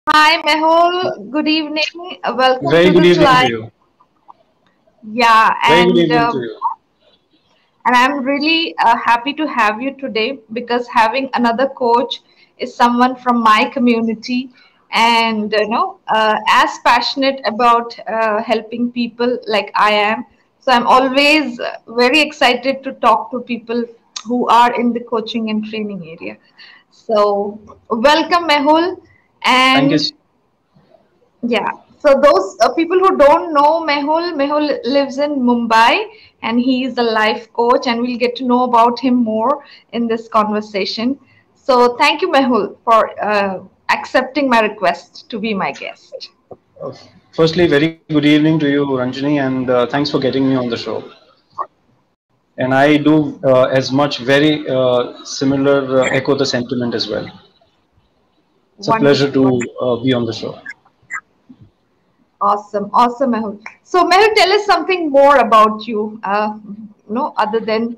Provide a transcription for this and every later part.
Hi, Mehul. Good evening. Welcome Very to good this evening to live. you. Yeah, Very good and evening uh, to you. and I'm really happy to have you today because having another coach is someone from my community, and as passionate about helping people like I am. So I'm always very excited to talk to people who are in the coaching and training area. So welcome, Mehul, Thank you. and yeah. So those people who don't know Mehul, Mehul lives in Mumbai and he is a life coach, and we'll get to know about him more in this conversation. So thank you, Mehul, for accepting my request to be my guest. Uh, Firstly, very good evening to you, Ranjini, and thanks for getting me on the show. And I do as much very similar echo the sentiment as well. It's a pleasure Wonderful, to wonderful. be on the show. Awesome, awesome, Mehul. So, Mehul, tell us something more about you. Other than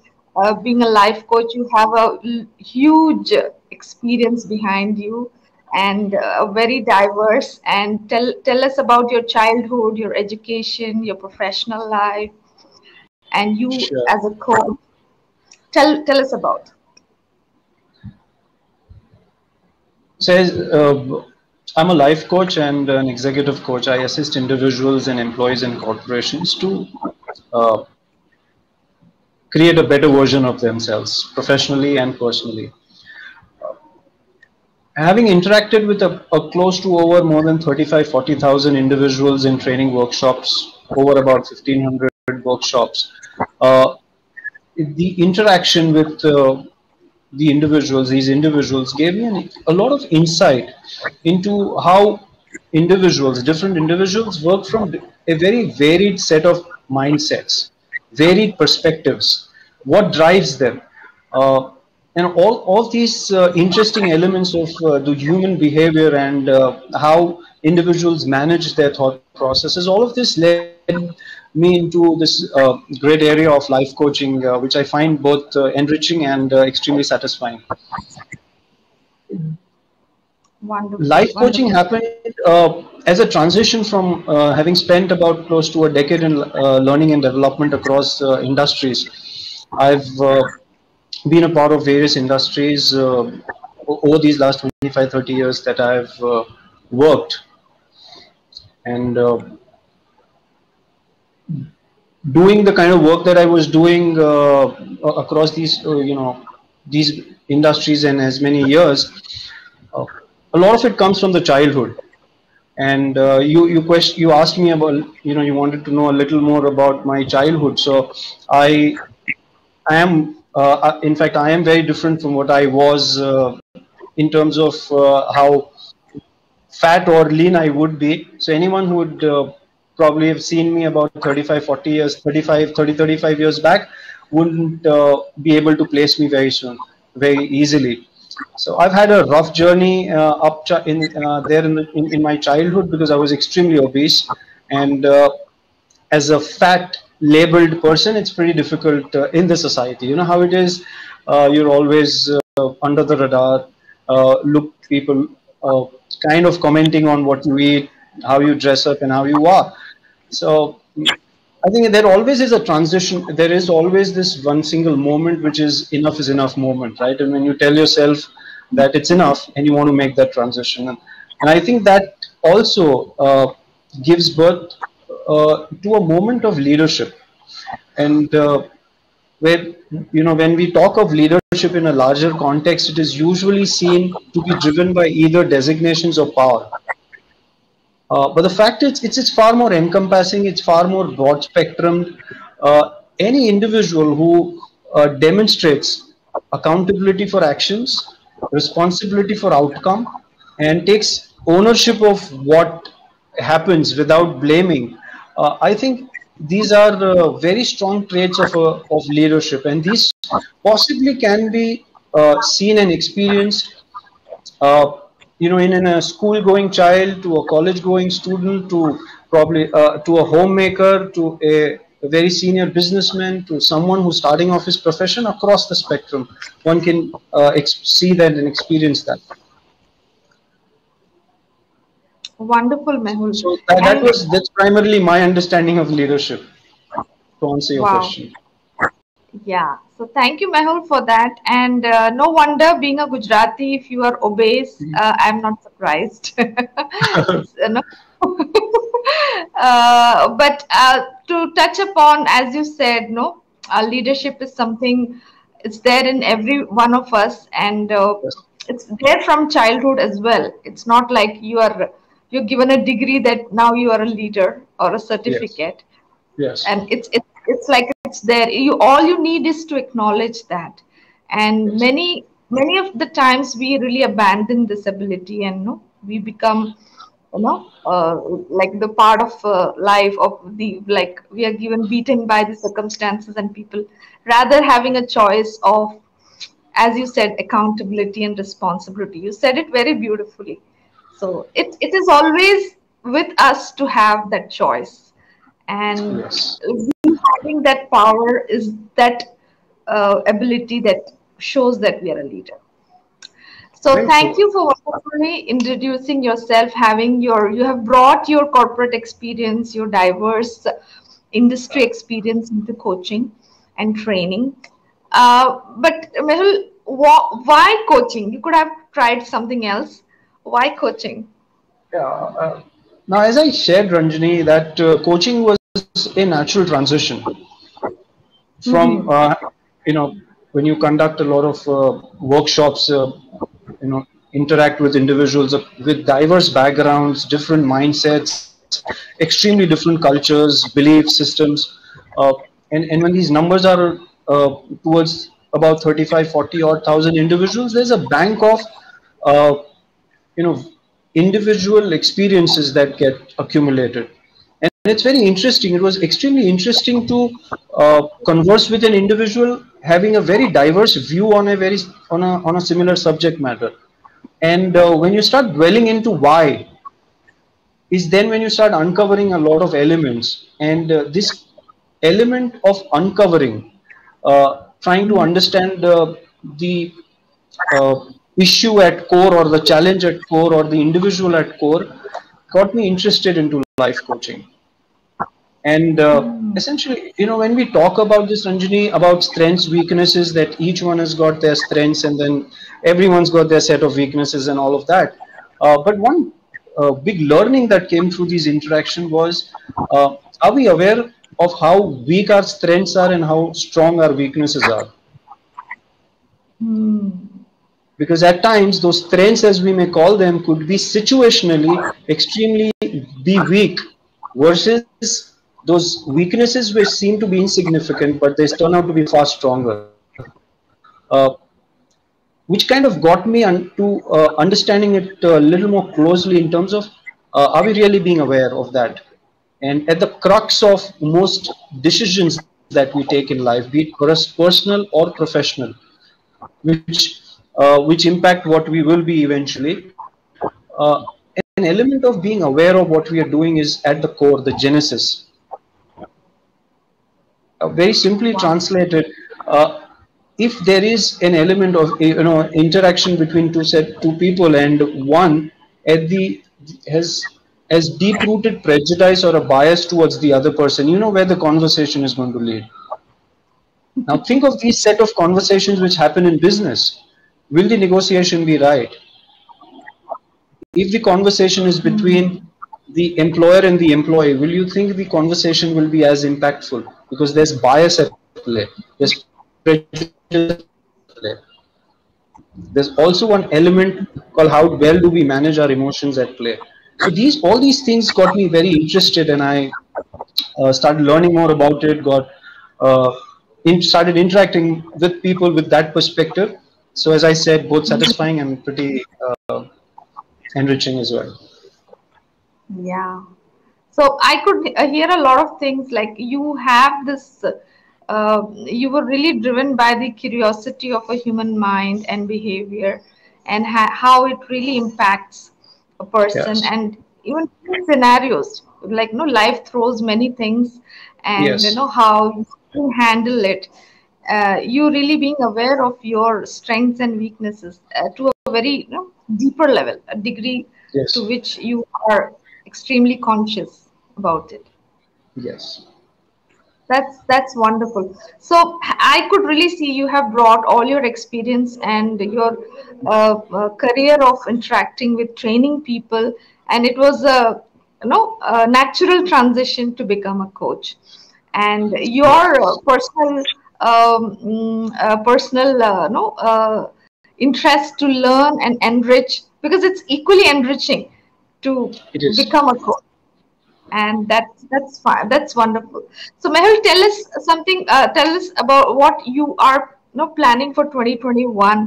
being a life coach, you have a huge experience behind you, and very diverse. And tell us about your childhood, your education, your professional life, and you Sure. as a coach. Tell us about. Says I'm a life coach and an executive coach. I assist individuals and employees in corporations to uh, create a better version of themselves, professionally and personally. Having interacted with a close to over more than 40,000 individuals in training workshops, over about 1,500 workshops, uh, the interaction with these individuals gave me a lot of insight into how different individuals work from a very varied set of mindsets, varied perspectives, what drives them. Uh, and all these interesting elements of the human behavior and how individuals manage their thought processes, all of this led me into this great area of life coaching, which I find both enriching and extremely satisfying. Wonderful, Life coaching wonderful. happened as a transition from having spent about close to a decade in learning and development across industries. I've been a part of various industries over these last 25, 30 years that I've worked. And doing the kind of work that I was doing across these industries and as many years, uh, a lot of it comes from the childhood. And you asked me about, you wanted to know a little more about my childhood. So I am in fact I am very different from what I was in terms of how fat or lean I would be. So anyone who would probably have seen me about 35, 40 years, 35 years back wouldn't be able to place me very soon, very easily. So I've had a rough journey in there in my childhood because I was extremely obese, and as a fat labeled person, it's pretty difficult in the society. You know how it is. You're always under the radar. Look, people uh, kind of commenting on what you eat, how you dress up, and how you are. So I think there always is a transition. There is always this one single moment, which is enough moment, right? And when you tell yourself that it's enough, and you want to make that transition, and I think that also gives birth to a moment of leadership. And where, when we talk of leadership in a larger context, it is usually seen to be driven by either designations or power. But the fact is, it's far more encompassing. It's far more broad spectrum. Any individual who demonstrates accountability for actions, responsibility for outcome, and takes ownership of what happens without blaming. I think these are very strong traits of leadership, and these possibly can be seen and experienced uh, in a school going child to a college going student to probably to a homemaker to a very senior businessman to someone who's starting off his profession across the spectrum. One can see that and experience that. Wonderful, Mehul. So And that's primarily my understanding of leadership, to answer your wow. question. Yeah, so thank you, Mehul, for that. And no wonder, being a Gujarati, if you are obese, I'm not surprised. It's no. But to touch upon, as you said, no, leadership is something. It's there in every one of us, and Yes. it's there from childhood as well. It's not like you're given a degree that now you are a leader or a Yes. certificate, Yes. and it's like it's there. You all you need is to acknowledge that. And Yes. many of the times we really abandon this ability, and no, we become, like the part of life of the, like we are given beaten by the circumstances and people, rather having a choice of, as you said, accountability and responsibility. You said it very beautifully. So it is always with us to have that choice. And Yes. we having that power is that ability that shows that we are a leader. So Very thank true. you for wonderfully introducing yourself, having you have brought your corporate experience, your diverse industry experience into coaching and training. But Mehul, why coaching? You could have tried something else. Why coaching? Yeah. Now, as I shared, Ranjani, that coaching was a natural transition from, Mm-hmm. you know, when you conduct a lot of workshops, interact with individuals with diverse backgrounds, different mindsets, extremely different cultures, belief systems. Uh, and when these numbers are towards about 35, 40 odd thousand individuals, there's a bank of uh, you know individual experiences that get accumulated, and it's very interesting. It was extremely interesting to converse with an individual having a very diverse view on a similar subject matter. And when you start dwelling into why, is then when you start uncovering a lot of elements. And this element of uncovering, trying to understand the uh, issue at core, or the challenge at core, or the individual at core, got me interested into life coaching. And essentially, when we talk about this, Ranjini, about strengths, weaknesses, that each one has got their strengths, and then everyone's got their set of weaknesses and all of that. But one big learning that came through these interaction was, are we aware of how weak our strengths are and how strong our weaknesses are? Hmm. Because at times those strengths, as we may call them, could be situationally extremely be weak, versus those weaknesses which seem to be insignificant but they turn out to be far stronger. uh, which kind of got me to understanding it a little more closely in terms of, are we really being aware of that? And at the crux of most decisions that we take in life, be it personal or professional, which impact what we will be eventually. Uh, an element of being aware of what we are doing is at the core, the genesis. Very simply Wow. translated, if there is an element of interaction between two people, and one at the has deep rooted prejudice or a bias towards the other person, you know where the conversation is going to lead. Now think of these set of conversations which happen in business. Will the negotiation be right? If the conversation is between the employer and the employee, will you think the conversation will be as impactful? Because there's bias at play, there's prejudice at play. There's also one element called how well do we manage our emotions at play. So all these things got me very interested, and I started learning more about it. Uh, Started interacting with people with that perspective. So as I said, both satisfying and pretty enriching as well. Yeah. So I could hear a lot of things, like you have this, you were really driven by the curiosity of a human mind and behavior, and how it really impacts a person, Yes. and even scenarios, like, life throws many things, and Yes. how you handle it. You really being aware of your strengths and weaknesses to a very, deeper level, a degree to Yes. which you are extremely conscious about it. Yes. That's wonderful. So I could really see you have brought all your experience and your career of interacting with training people, and it was a natural transition to become a coach. And your Yes. personal no interest to learn and enrich, because it's equally enriching to It is. become a coach, and that's fine. That's wonderful. So Mehul, tell us something. Tell us about what you are planning for 2021.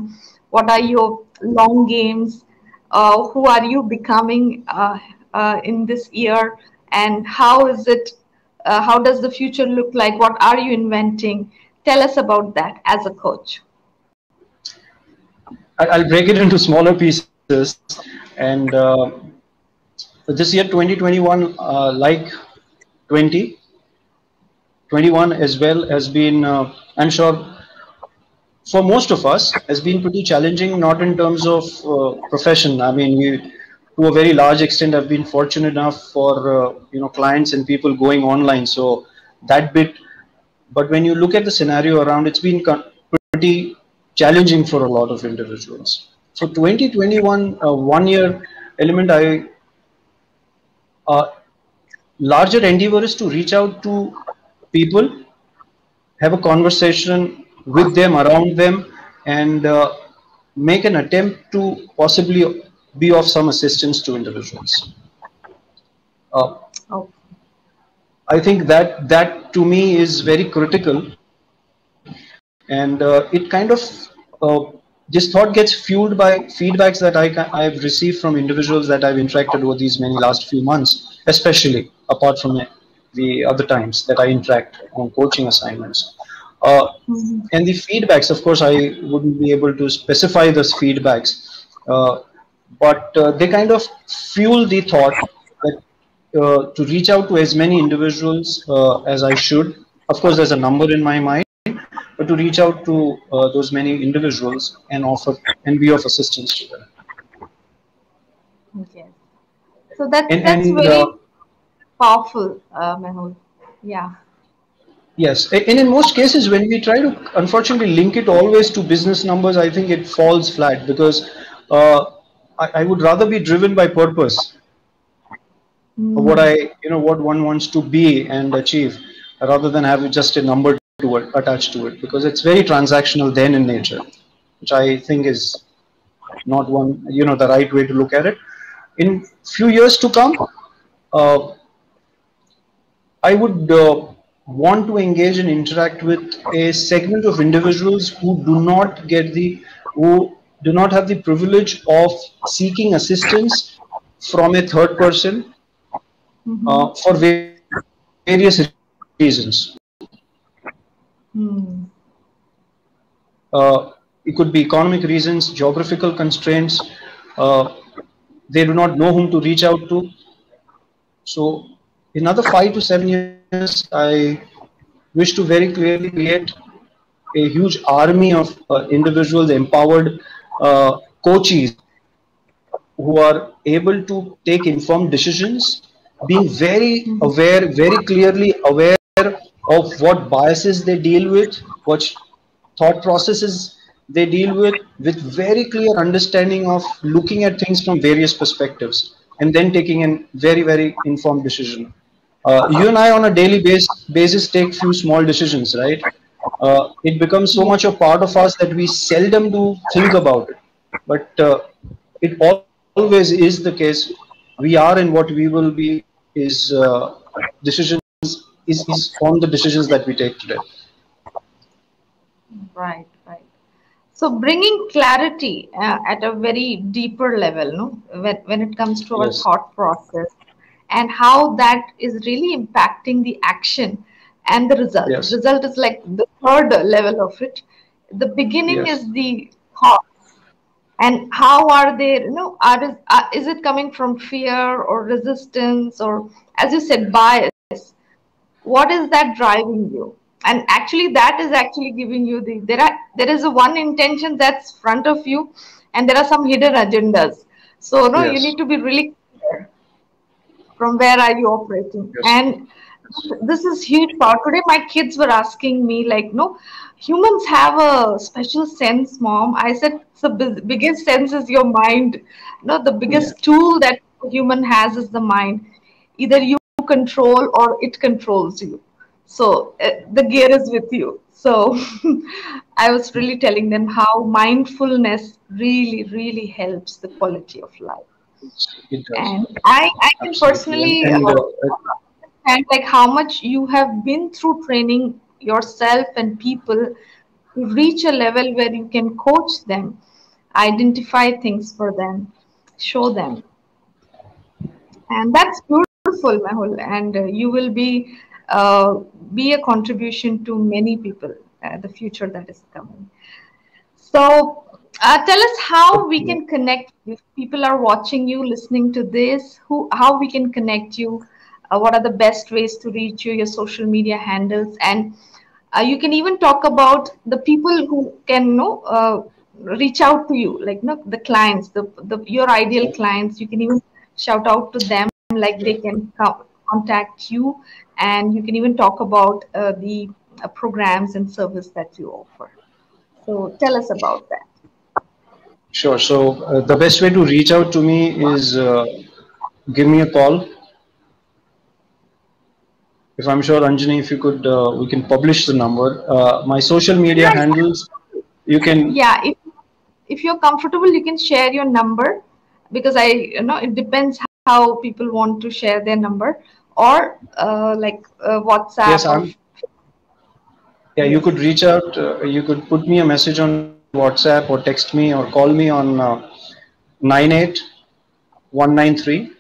What are your long games? Who are you becoming in this year? And how is it? How does the future look like? What are you inventing? Tell us about that as a coach. I'll break it into smaller pieces. And this year, 2021, like 2021 as well, has been, I'm sure, for most of us, has been pretty challenging, not in terms of profession. I mean, we, to a very large extent, have been fortunate enough for clients and people going online. So that bit, but when you look at the scenario around, it's been pretty challenging for a lot of individuals. So 2021, 1 year element, uh, larger endeavor is to reach out to people, have a conversation with them, around them, and make an attempt to possibly be of some assistance to individuals. Uh, Oh, I think that to me is very critical, and it kind of this thought gets fueled by feedbacks that I've received from individuals that I've interacted with these many last few months, especially apart from the other times that I interact on coaching assignments. Uh, and the feedbacks, of course, I wouldn't be able to specify those feedbacks, but they kind of fuel the thought that to reach out to as many individuals as I should. Of course, there's a number in my mind, but to reach out to those many individuals and offer and be of assistance to them. yes. So that's And very powerful, Mehul. Yeah. yes, and in most cases, when we try to unfortunately link it always to business numbers, I think it falls flat because uh, I would rather be driven by purpose, what Mm, I, what one wants to be and achieve, rather than have just a number to it attached to it, because it's very transactional then in nature, which I think is not the right way to look at it. In few years to come, uh, I would want to engage and interact with a segment of individuals who do not have the privilege of seeking assistance from a third person mm-hmm. for various reasons. Mm, It could be economic reasons, geographical constraints. Uh, they do not know whom to reach out to. So, in another 5 to 7 years, I wish to very clearly create a huge army of individuals, empowered coaches who are able to take informed decisions, being very mm-hmm. aware, very clearly aware of what biases they deal with thought processes they deal with very clear understanding of looking at things from various perspectives, and then taking a very, very informed decision. You and I on a daily basis take few small decisions, right? It becomes so Yeah. much a part of us that we seldom do think about it. But it always is the case. We are and what we will be is decisions is from the decisions that we take today. Right, right. So bringing clarity at a very deeper level, no, when it comes to our Yes. thought process and how that is really impacting the action and the result. Yes. Result is like the third level of it. The beginning Yes. is the thought, and how are they, is it coming from fear or resistance, or as you said, bias? What is that driving you? And actually that is actually giving you there is a one intention that's front of you, and there are some hidden agendas. So no, you Yes. need to be really clear, from where are you operating? Yes. And this is huge part. Today, my kids were asking me, like, no, humans have a special sense, mom. I said, the biggest sense is your mind. No, the Yeah. biggest tool that a human has is the mind. Either you control or it controls you. So the gear is with you. So I was really telling them how mindfulness really, really helps the quality of life. It does. And I can Absolutely. personally understand like how much you have been through training yourself and people to reach a level where you can coach them, identify things for them, show them. And that's beautiful, Mehul. And you will be a contribution to many people, the future that is coming. So, tell us how we can connect. If people are watching you, listening to this, how we can connect you. What are the best ways to reach you? Your social media handles, and you can even talk about the people who can reach out to you, like the clients, the your ideal clients. You can even shout out to them, like they can contact you, and you can even talk about the programs and service that you offer. So tell us about that. Sure. So the best way to reach out to me is give me a call. If I'm sure, Anjani, if you could, we can publish the number. My social media Yeah, handles, you can. yeah. If you're comfortable, you can share your number because it depends how people want to share their number or Yes, WhatsApp or I'm. Yeah, you yes. could reach out. You could put me a message on WhatsApp or text me or call me on 98 193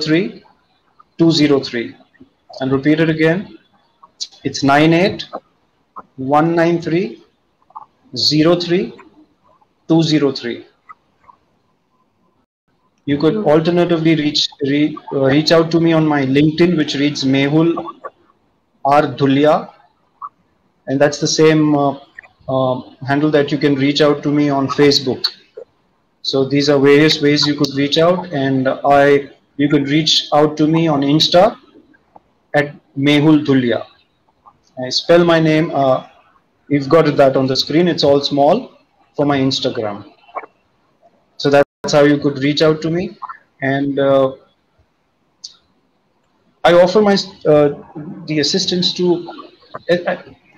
03 203. And repeat it again. It's 98 193 03 203. You could Beautiful. alternatively reach out to me on my LinkedIn, which reads Mehul R. Dhulia, and that's the same handle that you can reach out to me on Facebook. So these are various ways you could reach out, and you could reach out to me on Insta at Mehul Dhulia. I spell my name. You've got that on the screen. It's all small for my Instagram. So that's how you could reach out to me, and I offer my the assistance to.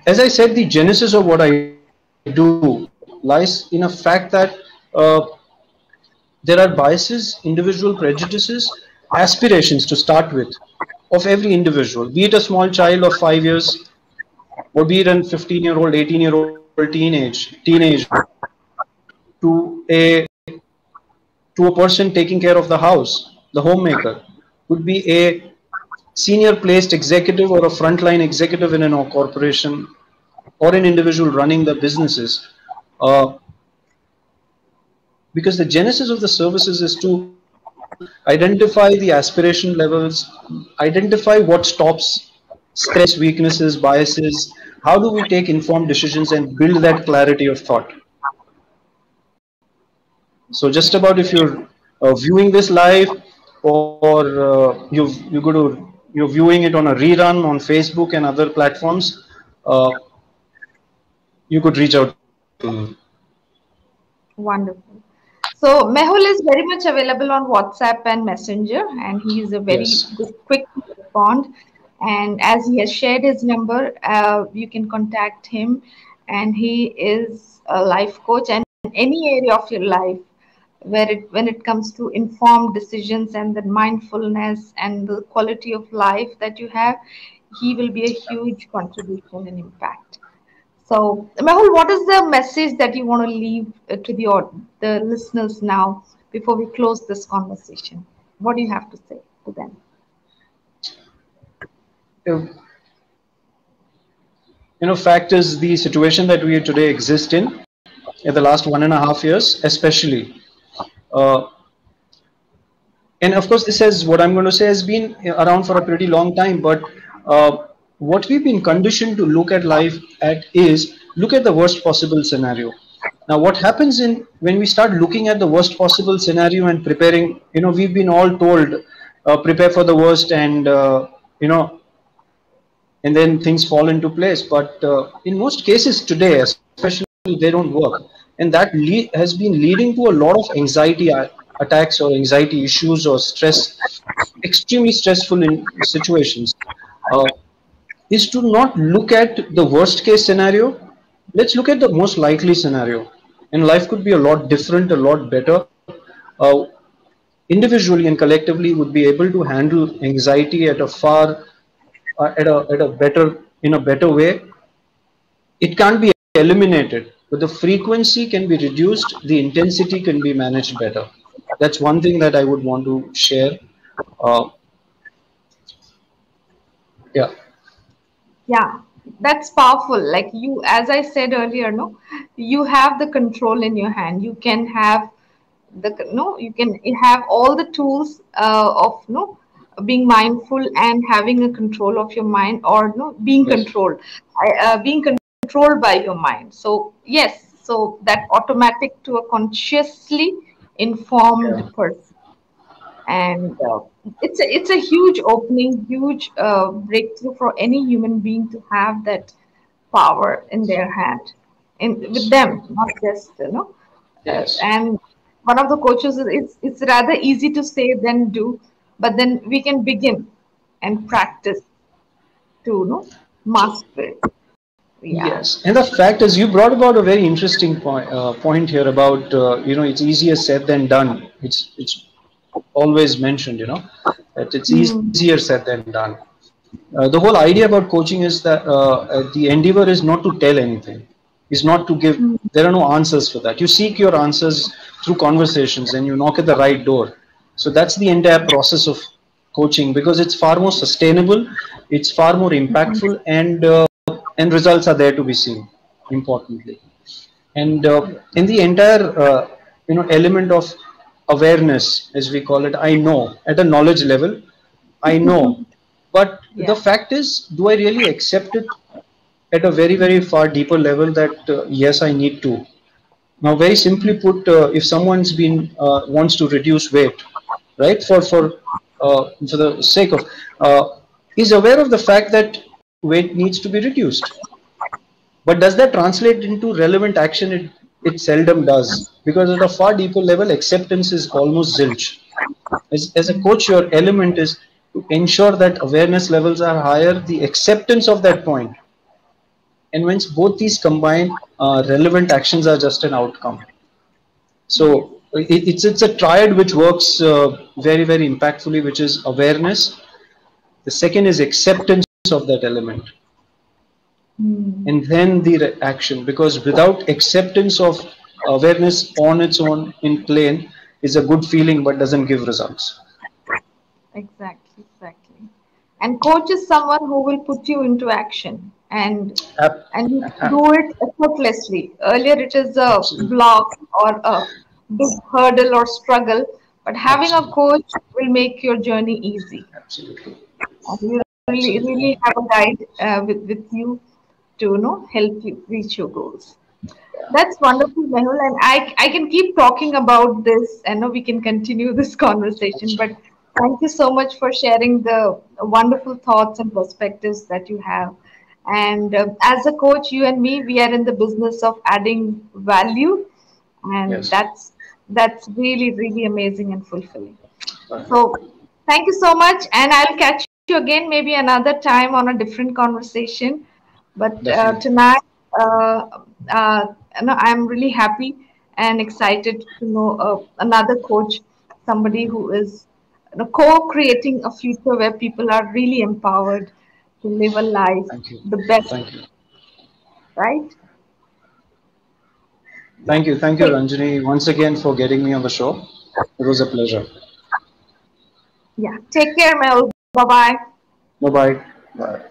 As I said, the genesis of what I do lies in a fact that uh, there are biases, individual prejudices, aspirations to start with of every individual, be it a small child of 5 years, or be it a 15-year-old, 18-year-old teenager, to a person taking care of the house, the homemaker, could be a senior placed executive or a frontline executive in a corporation or an individual running the businesses. Uh, because the genesis of the services is to identify the aspiration levels, identify what stops, stress, weaknesses, biases, how do we take informed decisions and build that clarity of thought. So just about if you're viewing this live, or you're viewing it on a rerun on Facebook and other platforms, uh, you could reach out to me. Wonderful. So Mehul is very much available on WhatsApp and Messenger, and he is a very Yes. good, quick to respond. And as he has shared his number, you can contact him, and he is a life coach. And in any area of your life, when it comes to informed decisions and the mindfulness and the quality of life that you have, he will be a huge contribution and impact. So, Mehul, what is the message that you want to leave to the listeners now before we close this conversation? What do you have to say to them? Uh, fact is the situation that we today exist in the last 1.5 years, especially. Uh, and of course, this is what I'm going to say has been around for a pretty long time, but what we've been conditioned to look at life at is look at the worst possible scenario. Now, what happens when we start looking at the worst possible scenario and preparing, we've been all told prepare for the worst, and you know, and then things fall into place. But in most cases today, especially, they don't work, and that has been leading to a lot of anxiety attacks or anxiety issues or stress, extremely stressful in situations. Uh, is to not look at the worst case scenario. Let's look at the most likely scenario, and life could be a lot different, a lot better. Uh, Individually and collectively would be able to handle anxiety at a far at a better in a better way. It can't be eliminated, but the frequency can be reduced, the intensity can be managed better. That's one thing that I would want to share. uh, yeah. Yeah, that's powerful. Like you, as I said earlier, no, you have the control in your hand. You can have you can have all the tools of being mindful and having a control of your mind, or no, being Yes. controlled, being controlled by your mind. So yes, so that automatic to a consciously Yeah. informed person. And it's a huge opening, huge breakthrough for any human being to have that power in their hand, in with them, not just Yes. and one of the coaches, it's rather easy to say than do, but then we can begin and practice to master it. Yeah. Yes, and the fact is, you brought about a very interesting point here about it's easier said than done. It's always mentioned, that it's Hmm. easier said than done. The whole idea about coaching is that the endeavor is not to tell anything, is not to give. Hmm. There are no answers for that. You seek your answers through conversations, and you knock at the right door. So that's the entire process of coaching, because it's far more sustainable, it's far more impactful, and results are there to be seen. Importantly, and in the entire element of awareness, as we call it, I know at a knowledge level, I know, but the Yeah. fact is, do I really accept it at a very, very far deeper level that yes, I need to? Now, very simply put, if someone's been wants to reduce weight, right, for the sake of, uh, is aware of the fact that weight needs to be reduced, but does that translate into relevant action? It seldom does, because at a far deeper level, acceptance is almost zilch. As a coach, your element is to ensure that awareness levels are higher, the acceptance of that point. And once both these combine, relevant actions are just an outcome. Yes. So it's a triad which works very, very impactfully, which is awareness. The second is acceptance of that element, Hmm. and then the action, because without acceptance of awareness on its own in plane is a good feeling but doesn't give results. Exactly, exactly. And coach is someone who will put you into action, Ab- and you ab- do it effortlessly. Earlier, it is a absolutely. block or a big hurdle or struggle, but having a Absolutely. coach will make your journey easy. Absolutely. And you really, Absolutely. really have a guide with you to help you reach your goals. That's wonderful, Mehul. And I can keep talking about this. I know we can continue this conversation, but Absolutely. thank you so much for sharing the wonderful thoughts and perspectives that you have. And as a coach, you and me, we are in the business of adding value, and Yes. that's really, really amazing and fulfilling. Perfect. So thank you so much, and I'll catch you again maybe another time on a different conversation. But Definitely. tonight, uh, uh, I'm really happy and excited to know another coach, somebody who is co-creating a future where people are really empowered to live a life Thank you. the best, Thank you. right? Yeah. Thank you. Thank you, Take, Ranjani, once again for getting me on the show. It was a pleasure. yeah. Take care, Mel. Bye bye. Bye bye. Bye.